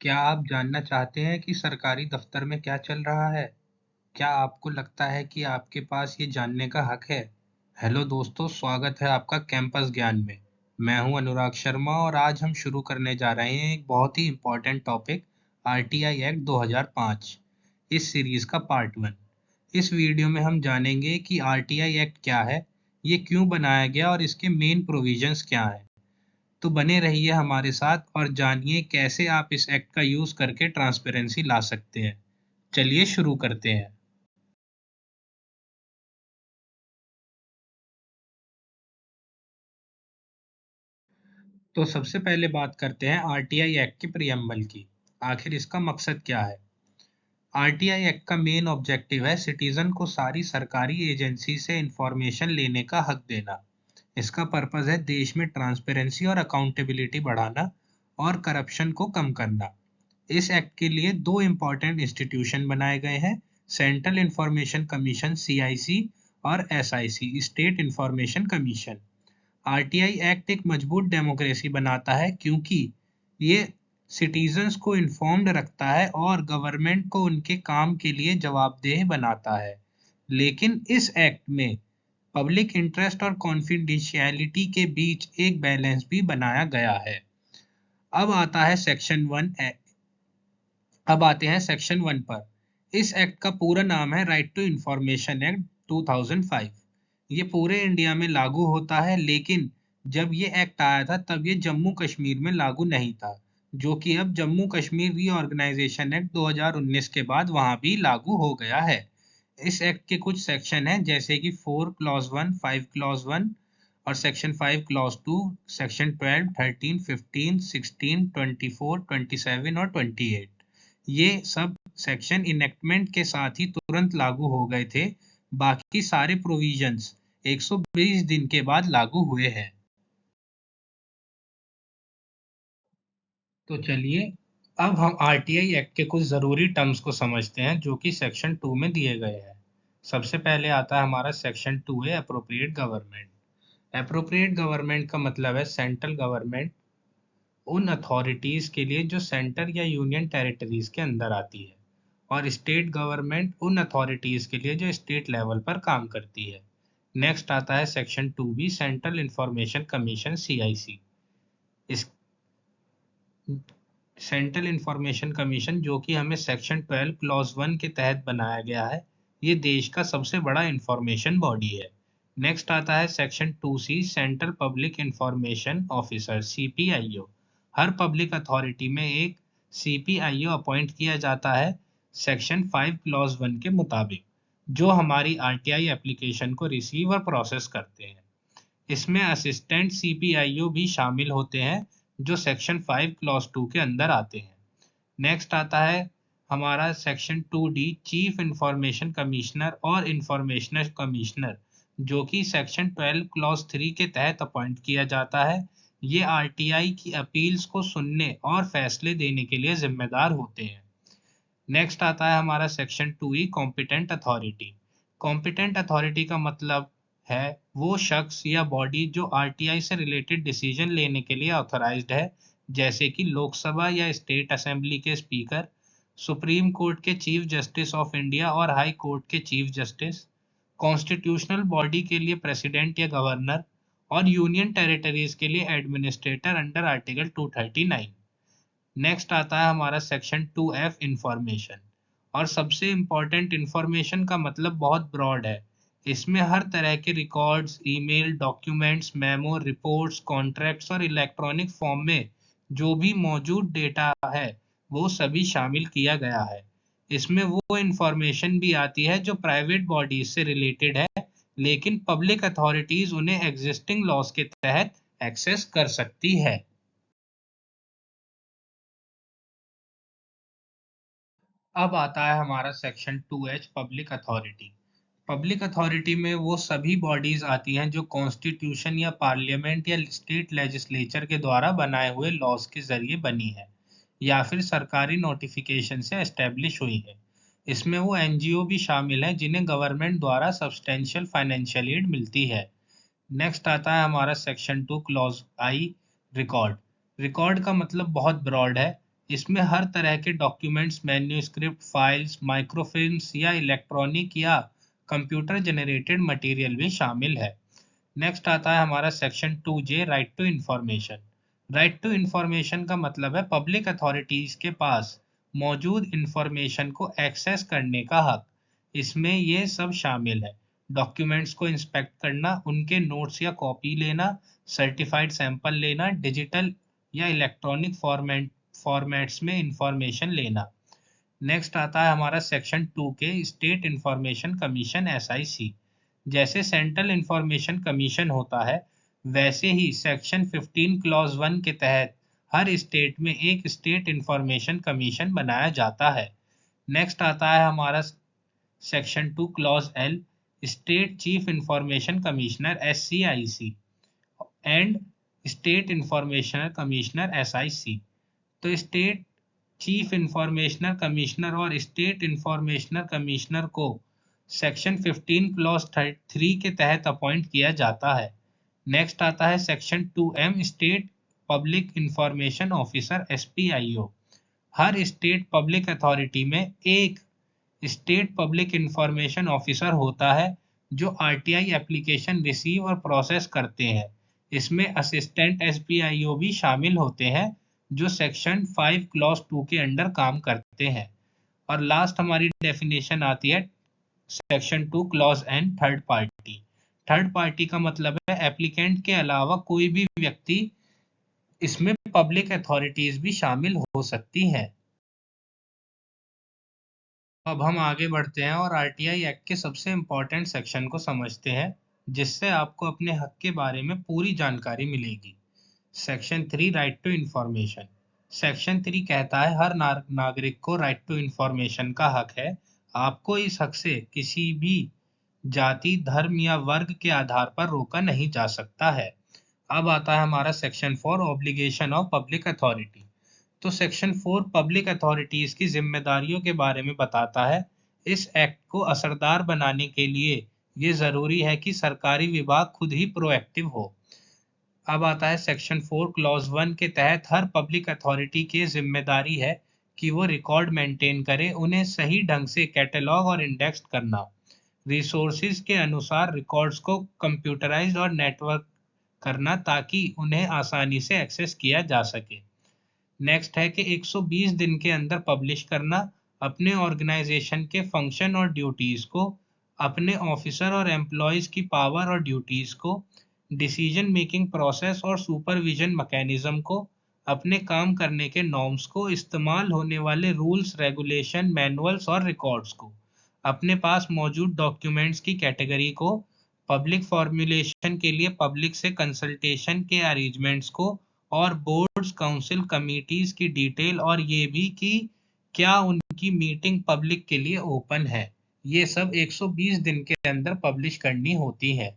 क्या आप जानना चाहते हैं कि सरकारी दफ्तर में क्या चल रहा है? क्या आपको लगता है कि आपके पास ये जानने का हक है? हेलो दोस्तों, स्वागत है आपका कैंपस ज्ञान में। मैं हूं अनुराग शर्मा और आज हम शुरू करने जा रहे हैं एक बहुत ही इम्पोर्टेंट टॉपिक, आरटीआई एक्ट 2005, इस सीरीज का पार्ट 1। इस वीडियो में हम जानेंगे कि आरटीआई एक्ट क्या है, ये क्यों बनाया गया और इसके मेन प्रोविजंस क्या हैं। तो बने रहिए हमारे साथ और जानिए कैसे आप इस एक्ट का यूज करके ट्रांसपेरेंसी ला सकते हैं। चलिए शुरू करते हैं। तो सबसे पहले बात करते हैं आरटीआई एक्ट के प्रियम्बल की। आखिर इसका मकसद क्या है? आरटीआई एक्ट का मेन ऑब्जेक्टिव है सिटीजन को सारी सरकारी एजेंसी से इंफॉर्मेशन लेने का हक देना। इसका पर्पस है देश में ट्रांसपेरेंसी और अकाउंटेबिलिटी बढ़ाना और करप्शन को कम करना। इस एक्ट के लिए दो इम्पोर्टेंट इंस्टीट्यूशन बनाए गए हैं, सेंट्रल इंफॉर्मेशन कमीशन सीआईसी और SIC state information commission. RTI act एक मजबूत डेमोक्रेसी बनाता है क्योंकि ये सिटीजन्स को इन्फॉर्म्ड रखता है और गवर्नमेंट को उनके काम के लिए जवाबदेह बनाता है। लेकिन इस एक्ट में पब्लिक इंटरेस्ट और कॉन्फिडेंशियलिटी के बीच एक बैलेंस भी बनाया गया है। अब आता है सेक्शन वन। अब आते हैं सेक्शन 1 पर। इस एक्ट का पूरा नाम है राइट टू इंफॉर्मेशन एक्ट 2005। ये पूरे इंडिया में लागू होता है, लेकिन जब ये एक्ट आया था तब ये जम्मू कश्मीर में लागू नहीं था, जो कि अब जम्मू कश्मीर रीऑर्गेनाइजेशन एक्ट 2019 के बाद वहां भी लागू हो गया है। इस एक्ट के कुछ सेक्शन हैं जैसे कि 4 क्लॉज 1, 5 क्लॉज 1 और सेक्शन 5 क्लॉज 2, सेक्शन 12, 13, 15, 16, 24, 27 और 28। ये सब सेक्शन इनेक्टमेंट के साथ ही तुरंत लागू हो गए थे। बाकी सारे प्रोविजंस 120 दिन के बाद लागू हुए हैं। तो चलिए, अब हम आरटीआई एक्ट के कुछ ज़रूरी टर्म्स को समझते हैं जो कि सेक्शन 2 में दिए गए हैं। सबसे पहले आता है हमारा सेक्शन 2 है अप्रोप्रिएट गवर्नमेंट। अप्रोप्रिएट गवर्नमेंट का मतलब है सेंट्रल गवर्नमेंट उन अथॉरिटीज़ के लिए जो सेंटर या यूनियन टेरिटरीज़ के अंदर आती है, और स्टेट गवर्नमेंट उन अथॉरिटीज़ के लिए जो स्टेट लेवल पर काम करती है। नेक्स्ट आता है section 2B, central information commission CIC. इस सेंट्रल इंफॉर्मेशन कमीशन, जो कि हमें सेक्शन 12 क्लॉज 1 के तहत बनाया गया है, ये देश का सबसे बड़ा इंफॉर्मेशन बॉडी है। नेक्स्ट आता है section 2C, central public information officer CPIO. हर पब्लिक अथॉरिटी में एक सीपीआईओ अपॉइंट किया जाता है सेक्शन 5 क्लॉज 1 के मुताबिक, जो हमारी आरटीआई एप्लीकेशन को रिसीव और प्रोसेस करते हैं। इसमें असिस्टेंट सीपीआईओ भी शामिल होते हैं जो सेक्शन 5 क्लॉज 2 के अंदर आते हैं। नेक्स्ट आता है हमारा section 2D, chief information commissioner और इंफॉर्मेशनर कमिश्नर, जो कि सेक्शन 12 क्लॉज 3 के तहत अपॉइंट किया जाता है। ये आरटीआई की अपील्स को सुनने और फैसले देने के लिए जिम्मेदार होते हैं। नेक्स्ट आता है हमारा section 2E, competent authority. Competent authority का मतलब है वो शख्स या बॉडी जो आरटीआई से रिलेटेड डिसीजन लेने के लिए ऑथराइज्ड है, जैसे कि लोकसभा या स्टेट असेंबली के स्पीकर, सुप्रीम कोर्ट के चीफ जस्टिस ऑफ इंडिया और हाई कोर्ट के चीफ जस्टिस, कॉन्स्टिट्यूशनल बॉडी के लिए प्रेसिडेंट या गवर्नर, और यूनियन टेरिटरीज के लिए एडमिनिस्ट्रेटर अंडर आर्टिकल 239। नेक्स्ट आता है हमारा सेक्शन 2F, इंफॉर्मेशन। और सबसे इम्पोर्टेंट, इंफॉर्मेशन का मतलब बहुत ब्रॉड है। इसमें हर तरह के records, email, documents, memo, reports, contracts और इलेक्ट्रॉनिक फॉर्म में जो भी मौजूद डेटा है वो सभी शामिल किया गया है। इसमें वो इंफॉर्मेशन भी आती है जो प्राइवेट बॉडीज से रिलेटेड है, लेकिन पब्लिक अथॉरिटीज उन्हें एग्जिस्टिंग लॉज के तहत एक्सेस कर सकती है। अब आता है हमारा section 2H, public authority. Public authority में वो सभी बॉडीज आती हैं जो कॉन्स्टिट्यूशन या पार्लियामेंट या स्टेट लेजिस्लेचर के द्वारा बनाए हुए लॉज के जरिए बनी है या फिर सरकारी नोटिफिकेशन से एस्टेब्लिश हुई है। इसमें वो एनजीओ भी शामिल हैं जिन्हें गवर्नमेंट द्वारा सब्सटेंशियल फाइनेंशियल एड मिलती है। नेक्स्ट आता है हमारा सेक्शन 2 क्लॉज आई, रिकॉर्ड। रिकॉर्ड का मतलब बहुत ब्रॉड है। इसमें हर तरह के डॉक्यूमेंट्स, मैन्युस्क्रिप्ट, फाइल्स, माइक्रोफिल्म्स या इलेक्ट्रॉनिक या कंप्यूटर जनरेटेड मटेरियल भी शामिल है। नेक्स्ट आता है हमारा section 2J, right to information. Right to information का मतलब है पब्लिक अथॉरिटीज के पास मौजूद इंफॉर्मेशन को एक्सेस करने का हक। इसमें ये सब शामिल है: डॉक्यूमेंट्स को इंस्पेक्ट करना, उनके नोट्स या कॉपी लेना, सर्टिफाइड सैंपल लेना, डिजिटल या इलेक्ट्रॉनिक फॉर्मेट्स में इंफॉर्मेशन लेना। नेक्स्ट आता है हमारा सेक्शन 2 के, स्टेट इंफॉर्मेशन कमीशन SIC। जैसे सेंट्रल इंफॉर्मेशन कमीशन होता है, वैसे ही सेक्शन 15 क्लॉज 1 के तहत हर स्टेट में एक स्टेट इंफॉर्मेशन कमीशन बनाया जाता है। नेक्स्ट आता है हमारा section 2 clause L, state chief information commissioner SCIC and state information commissioner SIC। तो स्टेट चीफ इंफॉर्मेशनर कमिश्नर और स्टेट इंफॉर्मेशनर कमिश्नर को सेक्शन 15 क्लॉज 3 के तहत अपॉइंट किया जाता है। नेक्स्ट आता है section 2M, state public information officer SPIO। हर स्टेट पब्लिक अथॉरिटी में एक स्टेट पब्लिक इंफॉर्मेशन ऑफिसर होता है जो RTI एप्लीकेशन रिसीव और प्रोसेस करते हैं। इसमें असिस्टेंट SPIO भी शामिल होते हैं जो सेक्शन 5 क्लॉज 2 के अंडर काम करते हैं। और लास्ट हमारी डेफिनेशन आती है section 2 clause N, third party. Third party का मतलब है एप्लीकेंट के अलावा कोई भी व्यक्ति, इसमें पब्लिक अथॉरिटीज भी शामिल हो सकती हैं। अब हम आगे बढ़ते हैं और RTI एक्ट के सबसे इम्पोर्टेंट सेक्शन को समझते हैं, जिससे आपको अपने हक के बारे में पूरी जानकारी मिलेगी। Section 3, right to information. Section 3 कहता है हर नागरिक को राइट टू इंफॉर्मेशन का हक है। आपको इस हक से किसी भी जाति, धर्म या वर्ग के आधार पर रोका नहीं जा सकता है। अब आता है हमारा section 4, obligation of public authority. तो सेक्शन 4 पब्लिक अथॉरिटीज की जिम्मेदारियों के बारे में बताता है। इस एक्ट को असरदार बनाने के लिए ये जरूरी है कि सरकारी विभाग खुद ही प्रोएक्टिव हो। अब आता है सेक्शन 4 क्लॉज 1 के तहत हर पब्लिक अथॉरिटी की जिम्मेदारी है कि वो रिकॉर्ड मेंटेन करे, उन्हें सही ढंग से कैटलॉग और इंडेक्स करना, रिसोर्सेज के अनुसार रिकॉर्ड्स को कंप्यूटराइज्ड और नेटवर्क करना ताकि उन्हें आसानी से एक्सेस किया जा सके। नेक्स्ट है कि 120 दिन के अंदर पब्लिश करना, अपने ऑर्गेनाइजेशन के फंक्शन और ड्यूटीज को, अपने ऑफिसर और एम्प्लॉयज की पावर और ड्यूटीज को, डिसीजन मेकिंग प्रोसेस और सुपरविजन मैकेनिज्म को, अपने काम करने के नॉर्म्स को, इस्तेमाल होने वाले रूल्स, रेगुलेशन, मैनुअल्स और रिकॉर्ड्स को, अपने पास मौजूद डॉक्यूमेंट्स की कैटेगरी को, पब्लिक फॉर्मुलेशन के लिए पब्लिक से कंसल्टेशन के अरेंजमेंट्स को, और बोर्ड्स, काउंसिल, कमिटीज की डिटेल, और ये भी कि क्या उनकी मीटिंग पब्लिक के लिए ओपन है। ये सब 120 दिन के अंदर पब्लिश करनी होती है।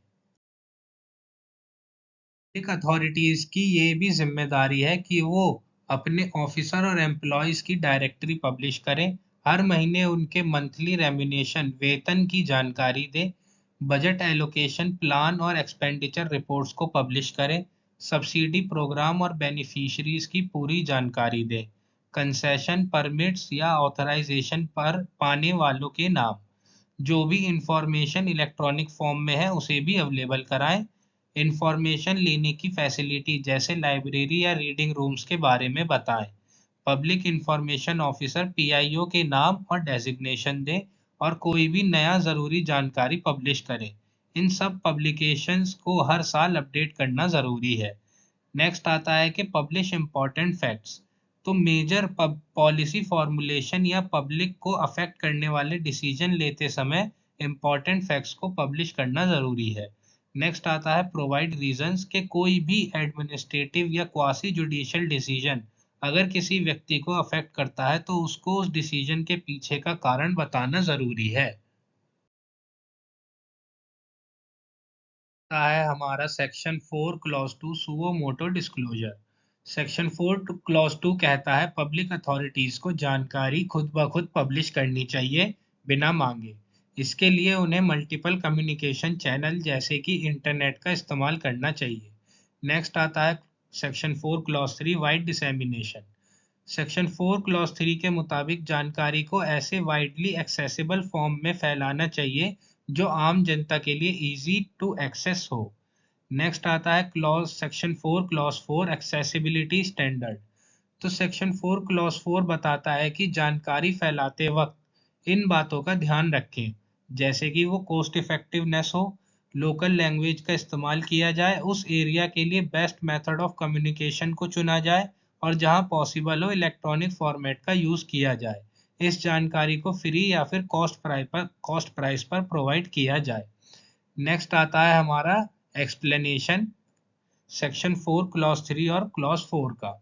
पब्लिक अथॉरिटीज की ये भी जिम्मेदारी है कि वो अपने ऑफिसर और एम्प्लॉयज की डायरेक्टरी पब्लिश करें, हर महीने उनके मंथली रेम्युनेशन, वेतन की जानकारी दें, बजट एलोकेशन प्लान और एक्सपेंडिचर रिपोर्ट्स को पब्लिश करें, सब्सिडी प्रोग्राम और बेनिफिशियरीज की पूरी जानकारी दें, कंसेशन, परमिट्स या ऑथराइजेशन पर पाने वालों के नाम, जो भी इंफॉर्मेशन इलेक्ट्रॉनिक फॉर्म में है उसे भी अवेलेबल कराएं, इंफॉर्मेशन लेने की फैसिलिटी जैसे लाइब्रेरी या रीडिंग रूम्स के बारे में बताएं, पब्लिक इंफॉर्मेशन ऑफिसर PIO के नाम और डेजिग्नेशन दें, और कोई भी नया ज़रूरी जानकारी पब्लिश करें। इन सब पब्लिकेशंस को हर साल अपडेट करना ज़रूरी है। नेक्स्ट आता है कि पब्लिश इम्पॉर्टेंट फैक्ट्स। तो मेजर पॉलिसी फॉर्मुलेशन या पब्लिक को अफेक्ट करने वाले डिसीजन लेते समय इम्पॉर्टेंट फैक्ट्स को पब्लिश करना ज़रूरी है। नेक्स्ट आता है प्रोवाइड रीजंस, के कोई भी एडमिनिस्ट्रेटिव या क्वासी जुडिशियल डिसीजन अगर किसी व्यक्ति को अफेक्ट करता है तो उसको उस डिसीजन के पीछे का कारण बताना ज़रूरी है। है हमारा section 4 clause 2, suo motu disclosure. Section 4 clause 2 कहता है पब्लिक अथॉरिटीज को जानकारी खुद ब खुद पब्लिश करनी चाहिए बिना मांगे। इसके लिए उन्हें मल्टीपल कम्युनिकेशन चैनल जैसे कि इंटरनेट का इस्तेमाल करना चाहिए। नेक्स्ट आता है section 4 clause 3, wide dissemination. Section 4 clause 3 के मुताबिक जानकारी को ऐसे वाइडली एक्सेसिबल फॉर्म में फैलाना चाहिए जो आम जनता के लिए इजी टू एक्सेस हो। नेक्स्ट आता है clause section 4 clause 4 accessibility standard. तो सेक्शन 4 क्लॉज 4 बताता है कि जानकारी फैलाते वक्त इन बातों का ध्यान रखें, जैसे कि वो कॉस्ट इफेक्टिवनेस हो, लोकल लैंग्वेज का इस्तेमाल किया जाए, उस एरिया के लिए बेस्ट मेथड ऑफ कम्युनिकेशन को चुना जाए और जहां पॉसिबल हो इलेक्ट्रॉनिक फॉर्मेट का यूज़ किया जाए। इस जानकारी को फ्री या फिर कॉस्ट प्राइस पर प्रोवाइड किया जाए। नेक्स्ट आता है हमारा एक्सप्लेनेशन सेक्शन 4 क्लॉज 3 और क्लॉज 4 का।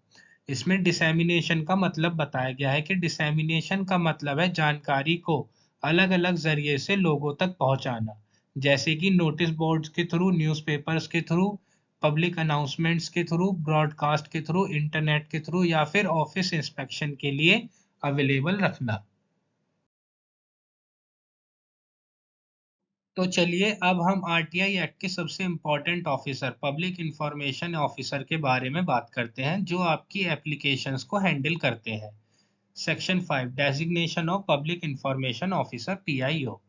इसमें डिसेमिनेशन का मतलब बताया गया है कि डिसेमिनेशन का मतलब है जानकारी को अलग अलग जरिए से लोगों तक पहुंचाना, जैसे कि नोटिस बोर्ड्स के थ्रू, न्यूज़पेपर्स के थ्रू, पब्लिक अनाउंसमेंट्स के थ्रू, ब्रॉडकास्ट के थ्रू, इंटरनेट के थ्रू या फिर ऑफिस इंस्पेक्शन के लिए अवेलेबल रखना। तो चलिए अब हम आरटीआई एक्ट के सबसे important officer public information officer के बारे में बात करते हैं जो आपकी एप्लीकेशंस को हैंडल करते हैं। Section 5 designation of public information officer PIO.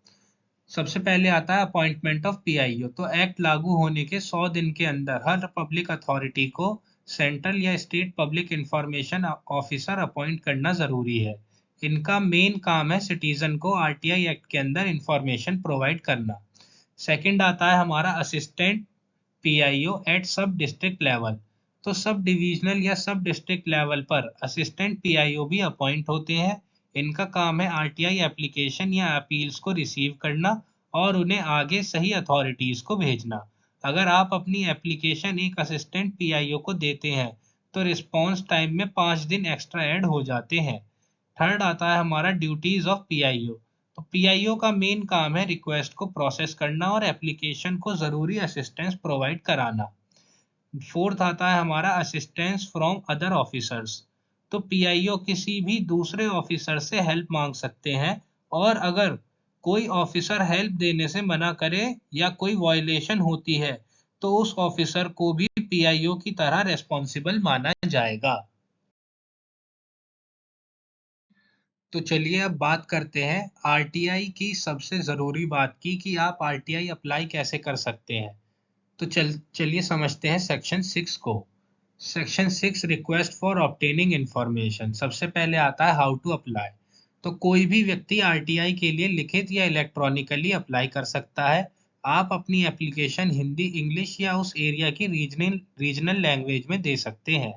सबसे पहले आता है अपॉइंटमेंट ऑफ पीआईओ। तो एक्ट लागू होने के 100 दिन के अंदर हर पब्लिक अथॉरिटी को सेंट्रल या state public information officer appoint करना जरूरी है। इनका मेन काम है सिटीजन को आरटीआई एक्ट के अंदर इंफॉर्मेशन प्रोवाइड करना। सेकंड आता है हमारा असिस्टेंट पीआईओ एट सब डिस्ट्रिक्ट लेवल। तो सब डिविजनल या सब डिस्ट्रिक्ट लेवल पर असिस्टेंट पीआईओ भी अपॉइंट होते हैं। इनका काम है आरटीआई एप्लीकेशन या अपील्स को रिसीव करना और उन्हें आगे सही अथॉरिटीज को भेजना। अगर आप अपनी एप्लीकेशन एक असिस्टेंट पीआईओ को देते हैं तो रिस्पॉन्स टाइम में 5 दिन एक्स्ट्रा ऐड हो जाते हैं। थर्ड आता है हमारा ड्यूटीज ऑफ पीआईओ। तो पीआईओ का मेन काम है रिक्वेस्ट को प्रोसेस करना और एप्लीकेशन को ज़रूरी असिस्टेंस प्रोवाइड कराना। फोर्थ आता है हमारा असिस्टेंस फ्रॉम अदर ऑफिसर्स। तो पीआईओ किसी भी दूसरे ऑफिसर से हेल्प मांग सकते हैं और अगर कोई ऑफिसर हेल्प देने से मना करे या कोई वायलेशन होती है तो उस ऑफिसर को भी पीआईओ की तरह रेस्पॉन्सिबल माना जाएगा। तो चलिए अब बात करते हैं आरटीआई की सबसे ज़रूरी बात की कि आप आरटीआई अप्लाई कैसे कर सकते हैं। तो चलिए समझते हैं सेक्शन 6 को। Section 6 request for obtaining information. सबसे पहले आता है हाउ टू अप्लाई। तो कोई भी व्यक्ति आरटीआई के लिए लिखित या इलेक्ट्रॉनिकली अप्लाई कर सकता है। आप अपनी एप्लीकेशन हिंदी, इंग्लिश या उस एरिया की रीजनल लैंग्वेज में दे सकते हैं।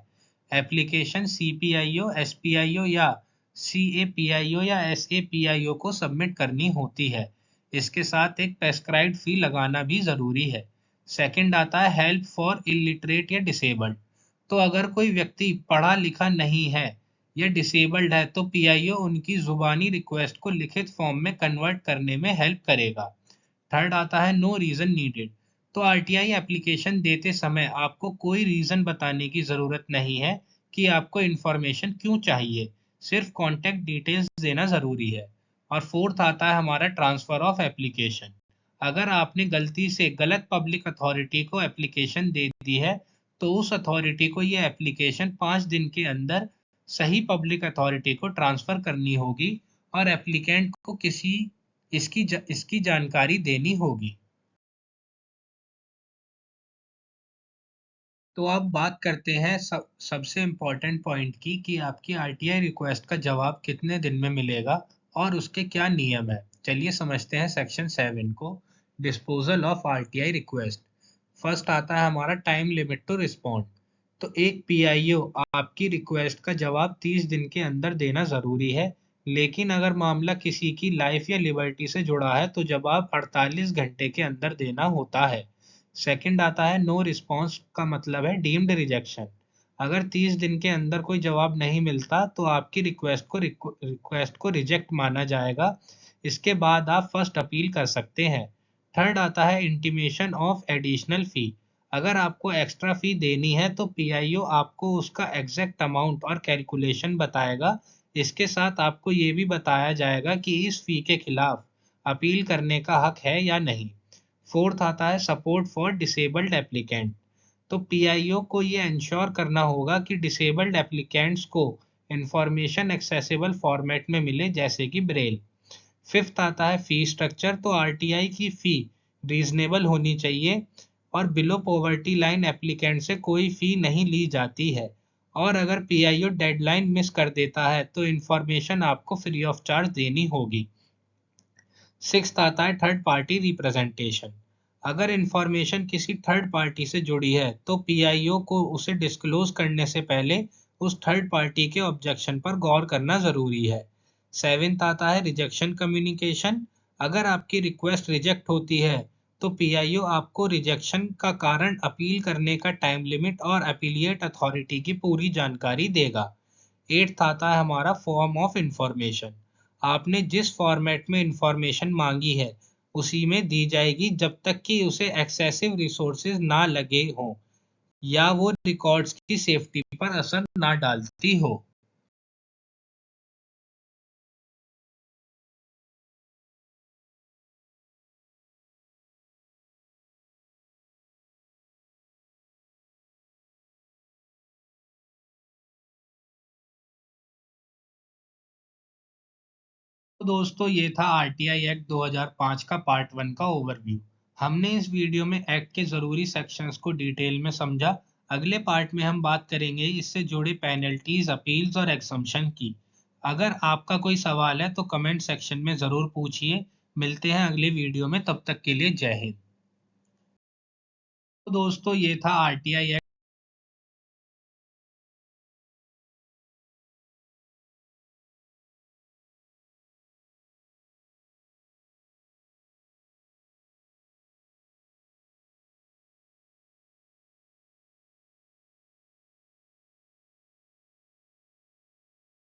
एप्लीकेशन सीपीआईओ, एसपीआईओ या सीएपीआईओ या एसएपीआईओ को सबमिट करनी होती है। इसके साथ एक प्रेस्क्राइब्ड फी लगाना भी ज़रूरी है। सेकंड आता है हेल्प फॉर इलिटरेट या डिसेबल्ड। तो अगर कोई व्यक्ति पढ़ा लिखा नहीं है या डिसेबल्ड है तो पीआईओ उनकी जुबानी रिक्वेस्ट को लिखित फॉर्म में कन्वर्ट करने में हेल्प करेगा। थर्ड आता है नो रीजन नीडेड। तो आरटीआई एप्लीकेशन देते समय आपको कोई रीजन बताने की ज़रूरत नहीं है कि आपको इन्फॉर्मेशन क्यों चाहिए, सिर्फ कॉन्टैक्ट डिटेल्स देना ज़रूरी है। और फोर्थ आता है हमारा ट्रांसफ़र ऑफ एप्लीकेशन। अगर आपने गलती से गलत पब्लिक अथॉरिटी को एप्लीकेशन दे दी है तो उस अथॉरिटी को ये एप्लीकेशन 5 दिन के अंदर सही पब्लिक अथॉरिटी को ट्रांसफ़र करनी होगी और एप्लीकेंट को इसकी जानकारी देनी होगी। तो अब बात करते हैं सबसे इम्पोर्टेंट पॉइंट की कि आपकी आरटीआई रिक्वेस्ट का जवाब कितने दिन में मिलेगा और उसके क्या नियम है। चलिए समझते हैं सेक्शन 7 को। Disposal of RTI request. First आता है हमारा टाइम लिमिट टू रिस्पॉन्ड। तो एक पीआईओ आपकी रिक्वेस्ट का जवाब 30 दिन के अंदर देना ज़रूरी है, लेकिन अगर मामला किसी की लाइफ या लिबर्टी से जुड़ा है तो जवाब 48 घंटे के अंदर देना होता है। सेकंड आता है नो रिस्पॉन्स का मतलब है डीम्ड रिजेक्शन। अगर 30 दिन के अंदर कोई जवाब नहीं मिलता तो आपकी रिक्वेस्ट को रिजेक्ट माना जाएगा। इसके बाद आप फर्स्ट अपील कर सकते हैं। थर्ड आता है इंटीमेशन ऑफ एडिशनल फी। अगर आपको एक्स्ट्रा फी देनी है तो पीआईओ आपको उसका एग्जैक्ट अमाउंट और कैलकुलेशन बताएगा। इसके साथ आपको ये भी बताया जाएगा कि इस फी के खिलाफ अपील करने का हक है या नहीं। फोर्थ आता है सपोर्ट फॉर डिसेबल्ड एप्लीकेंट। तो पीआईओ को ये इंश्योर करना होगा कि डिसेबल्ड एप्लीकेंट्स को इंफॉर्मेशन एक्सेसिबल फॉर्मेट में मिले जैसे कि ब्रेल। फिफ्थ आता है फी स्ट्रक्चर। तो आरटीआई की फी रीजनेबल होनी चाहिए और बिलो पॉवर्टी लाइन एप्लीकेंट से कोई फी नहीं ली जाती है, और अगर पीआईओ डेडलाइन मिस कर देता है तो इंफॉर्मेशन आपको फ्री ऑफ चार्ज देनी होगी। सिक्स्थ आता है थर्ड पार्टी रिप्रेजेंटेशन। अगर इंफॉर्मेशन किसी थर्ड पार्टी से जुड़ी है तो पीआईओ को उसे डिस्क्लोज करने से पहले उस थर्ड पार्टी के ऑब्जेक्शन पर गौर करना जरूरी है। सेवेंथ आता है रिजेक्शन कम्युनिकेशन। अगर आपकी रिक्वेस्ट रिजेक्ट होती है तो पीआईओ आपको रिजेक्शन का कारण, अपील करने का टाइम लिमिट और अपीलिएट अथॉरिटी की पूरी जानकारी देगा। एट्थ आता है हमारा फॉर्म ऑफ इंफॉर्मेशन। आपने जिस फॉर्मेट में इंफॉर्मेशन मांगी है उसी में दी जाएगी जब तक कि उसे एक्सेसिव रिसोर्सेज ना लगे हों या वो रिकॉर्ड्स की सेफ्टी पर असर ना डालती हो। तो दोस्तों ये था आरटीआई एक्ट 2005 का पार्ट वन का ओवरव्यू। हमने इस वीडियो में एक्ट के जरूरी सेक्शंस को डिटेल में समझा। अगले पार्ट में हम बात करेंगे इससे जुड़े पेनल्टीज, अपील्स और एग्जम्पशन की। अगर आपका कोई सवाल है तो कमेंट सेक्शन में जरूर पूछिए। मिलते हैं अगले वीडियो में, तब तक के लिए जय हिंद। तो दोस्तों ये था आरटीआई